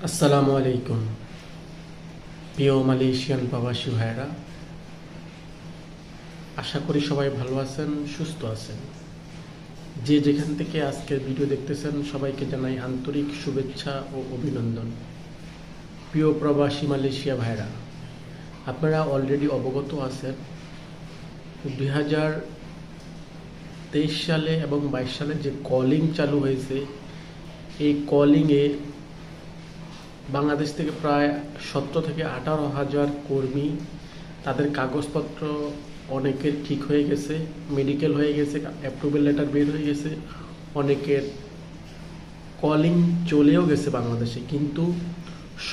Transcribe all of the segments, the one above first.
আসসালামু আলাইকুম প্রিয় মালয়েশিয়ান প্রবাসী ভাইরা, আশা করি সবাই ভালো আছেন, সুস্থ আছেন। যে যেখান থেকে আজকের ভিডিও দেখতেছেন সবাইকে জানাই আন্তরিক শুভেচ্ছা ও অভিনন্দন। প্রিয় প্রবাসী মালয়েশিয়া ভাইরা, আপনারা অলরেডি অবগত আছেন 2023 সালে এবং 22 সালে যে কলিং চালু হয়েছে, এই কলিংয়ে বাংলাদেশ থেকে প্রায় 17 থেকে 18 হাজার কর্মী, তাদের কাগজপত্র অনেকের ঠিক হয়ে গেছে, মেডিকেল হয়ে গেছে, অ্যাপ্রুভাল লেটার বের হয়ে গেছে, অনেকের কলিং চলেও গেছে বাংলাদেশে। কিন্তু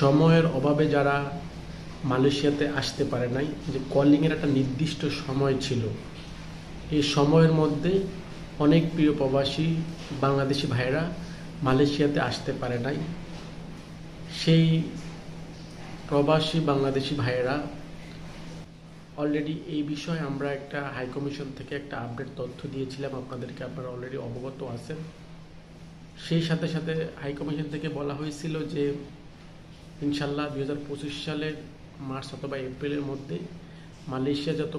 সময়ের অভাবে যারা মালয়েশিয়াতে আসতে পারে নাই, যে কলিংয়ের একটা নির্দিষ্ট সময় ছিল, এই সময়ের মধ্যে অনেক প্রিয় প্রবাসী বাংলাদেশি ভাইরা মালয়েশিয়াতে আসতে পারে নাই। সেই প্রবাসী বাংলাদেশি ভাইয়েরা অলরেডি এই বিষয়ে আমরা একটা হাই কমিশন থেকে একটা আপডেট তথ্য দিয়েছিলাম আপনাদেরকে, আপনারা অলরেডি অবগত আছেন। সেই সাথে সাথে হাই কমিশন থেকে বলা হয়েছিল যে ইনশাল্লাহ 2025 সালের মার্চ অথবা এপ্রিলের মধ্যে মালয়েশিয়া যত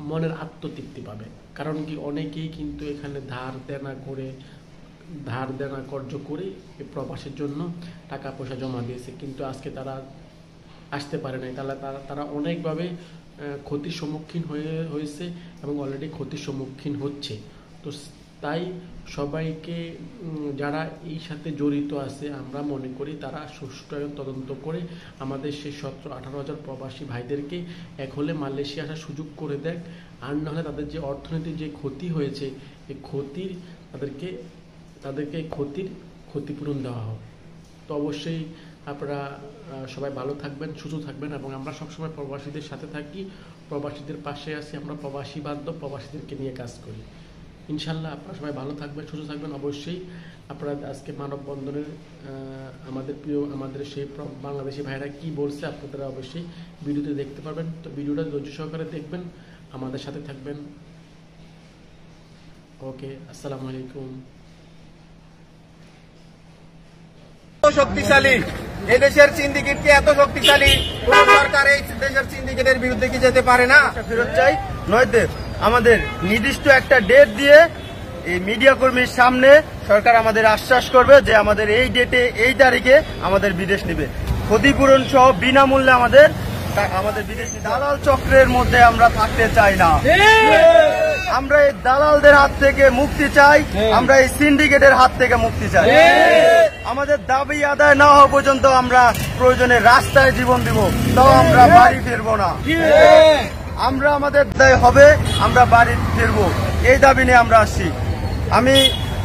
মনের আত্মতৃপ্তি পাবে। কারণ কি, অনেকেই কিন্তু এখানে ধার দেনা কর্য করে এই প্রবাসের জন্য টাকা পয়সা জমা দিয়েছে, কিন্তু আজকে তারা আসতে পারে নাই। তারা অনেকভাবে ক্ষতির সম্মুখীন হয়েছে এবং অলরেডি ক্ষতির সম্মুখীন হচ্ছে। তো তাই সবাইকে যারা এই সাথে জড়িত আছে, আমরা মনে করি তারা সুষ্ঠু তদন্ত করে আমাদের সেই 17-18 হাজার প্রবাসী ভাইদেরকে এক হলে মালয়েশিয়া আসার সুযোগ করে দেয়, আর নাহলে তাদের যে অর্থনৈতিক যে ক্ষতি হয়েছে, এই ক্ষতির তাদেরকে ক্ষতিপূরণ দেওয়া হবে। তো অবশ্যই আপনারা সবাই ভালো থাকবেন, সুস্থ থাকবেন, এবং আমরা সবসময় প্রবাসীদের সাথে থাকি, প্রবাসীদের পাশে আছি। আমরা প্রবাসী বান্ধব, প্রবাসীদেরকে নিয়ে কাজ করি। ইনশাল্লাহ আপনারা সবাই ভালো থাকবেন, সুস্থ থাকবেন। অবশ্যই আপনারা আজকে মানববন্ধনের আমাদের সেই বাংলাদেশি ভাইরা কি বলছে আপনারা অবশ্যই ভিডিওতে দেখতে পারবেন। তো ভিডিওটা ধৈর্য সহকারে দেখবেন, আমাদের সাথে থাকবেন। ওকে, আসসালামু আলাইকুম। শক্তিশালী এদেশের সিন্ডিকেটকে এত শক্তিশালী কোন সরকার এই দেশের সিন্ডিকেটের বিরুদ্ধে কি যেতে পারে না? ফেরত চাই, নয়তো আমাদের নির্দিষ্ট একটা ডেট দিয়ে এই মিডিয়া কর্মীর সামনে সরকার আমাদের আশ্বাস করবে যে আমাদের এই ডেটে এই তারিখে আমাদের বিদেশ নেবে, ক্ষতিপূরণ সহ বিনামূল্যে আমাদের বিদেশ। দালাল চক্রের মধ্যে আমরা থাকতে চাই না। আমরা এই দালালদের হাত থেকে মুক্তি চাই, আমরা এই সিন্ডিকেটের হাত থেকে মুক্তি চাই। আমাদের দাবি আদায় না হওয়া পর্যন্ত আমরা প্রয়োজনে রাস্তায় জীবন দিব, তাও আমরা বাড়ি ফিরবো না। আমরা আমাদের দায় হবে, আমরা বাড়ি ফিরবো, এই দাবি নিয়ে আমরা আসছি। আমি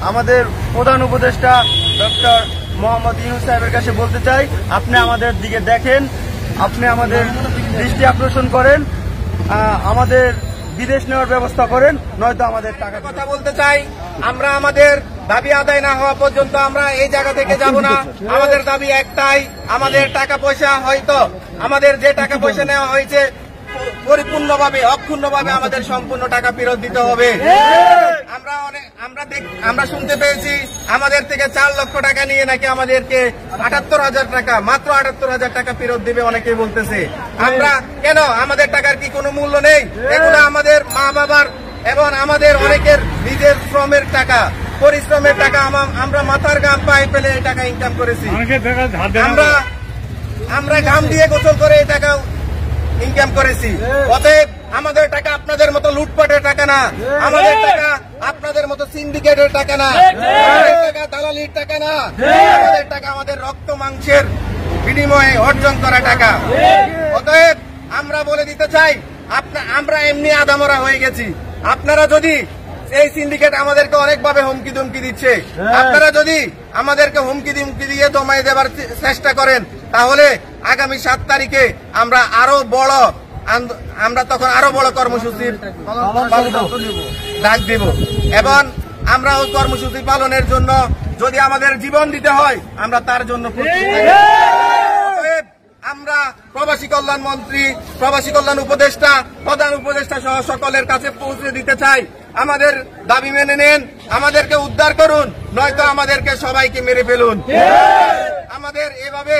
আমাদের প্রধান উপদেষ্টা ডক্টর মোহাম্মদ ইউনূস সাহেবের কাছে বলতে চাই, আপনি আমাদের দিকে দেখেন, আপনি আমাদের দৃষ্টি আকর্ষণ করেন, আমাদের বিদেশ নেওয়ার ব্যবস্থা করেন, নয়তো আমাদের টাকা। কথা বলতে চাই, আমরা আমাদের দাবি আদায় না হওয়া পর্যন্ত আমরা এই জায়গা থেকে যাব না। আমাদের দাবি একটাই, আমাদের টাকা পয়সা, হয়তো আমাদের যে টাকা পয়সা নেওয়া হয়েছে পরিপূর্ণভাবে অক্ষুণ্ণভাবে আমাদের সম্পূর্ণ টাকা ফেরত দিতে হবে। আমরা শুনতে পেয়েছি আমাদের থেকে 4 লক্ষ টাকা নিয়ে নাকি আমাদেরকে 78,000 টাকা, মাত্র 78,000 টাকা ফেরত দিবে অনেকেই বলতেছে। আমরা কেন, আমাদের টাকার কি কোনো মূল্য নেই? এগুলো আমাদের মা বাবার এবং আমাদের অনেকের নিজের শ্রমের টাকা, পরিশ্রমের টাকা। আমরা মাথার ঘাম পায়ে ফেলে এই টাকা ইনকাম করেছি, আমরা ঘাম দিয়ে গোসল করে এই টাকা ইনকাম করেছি। অতএব আমাদের টাকা আপনাদের মতো লুটপাটের টাকা না, আমাদের টাকা আপনাদের মতো সিন্ডিকেটের টাকা না, আমাদের টাকা দালালির টাকা না, আমাদের টাকা আমাদের রক্ত মাংসের বিনিময়ে অর্জন করা টাকা। অতএব আমরা বলে দিতে চাই, আমরা এমনি আদামরা হয়ে গেছি। আপনারা যদি এই সিন্ডিকেট আমাদেরকে অনেকভাবে হুমকি ধুমকি দিচ্ছে, আপনারা যদি আমাদেরকে হুমকি ধুমকি দিয়ে দমাই দেবার চেষ্টা করেন, তাহলে আগামী 7 তারিখে আমরা তখন আরো বড় কর্মসূচির ডাক দেব, এবং আমরা ওই কর্মসূচি পালনের জন্য যদি আমাদের জীবন দিতে হয়, আমরা তার জন্য আমরা প্রবাসী কল্যাণ মন্ত্রী, প্রবাসী কল্যাণ উপদেষ্টা, প্রধান উপদেষ্টা সহ সকলের কাছে পৌঁছে দিতে চাই, আমাদের দাবি মেনে নেন, আমাদেরকে উদ্ধার করুন, নয়তো আমাদেরকে সবাইকে মেরে ফেলুন। আমাদের এভাবে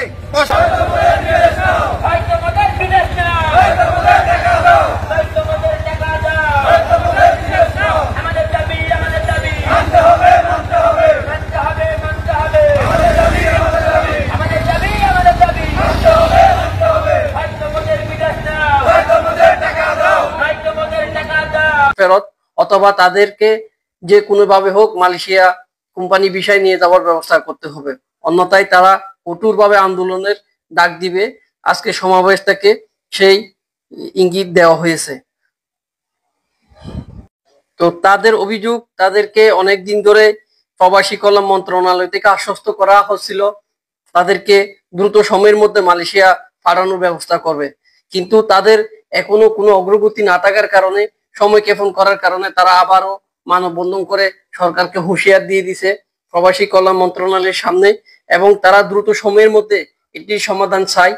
ফেরত অথবা তাদেরকে যে কোনোভাবে হোক মালয়েশিয়া কোম্পানি বিষয় নিয়ে যাওয়ার ব্যবস্থা করতে হবে, অন্যথায় তারা কঠোরভাবে আন্দোলনের ডাক দিবে। আজকে সমাবেশ থেকে সেই ইঙ্গিত দেওয়া হয়েছে। তো তাদের অভিযোগ, তাদেরকে অনেকদিন ধরে প্রবাসী কল্যাণ মন্ত্রণালয় থেকে আশ্বস্ত করা হচ্ছিল তাদেরকে দ্রুত সময়ের মধ্যে মালয়েশিয়া পাঠানোর ব্যবস্থা করবে, কিন্তু তাদের এখনো কোনো অগ্রগতি না থাকার কারণে, সময় ক্ষেপণ করার কারণে তারা আবারও মানববন্ধন করে সরকারকে হুঁশিয়ার দিয়ে দিছে প্রবাসী কল্যাণ মন্ত্রণালয়ের সামনে, এবং তারা দ্রুত সময়ের মধ্যে এটির সমাধান চায়।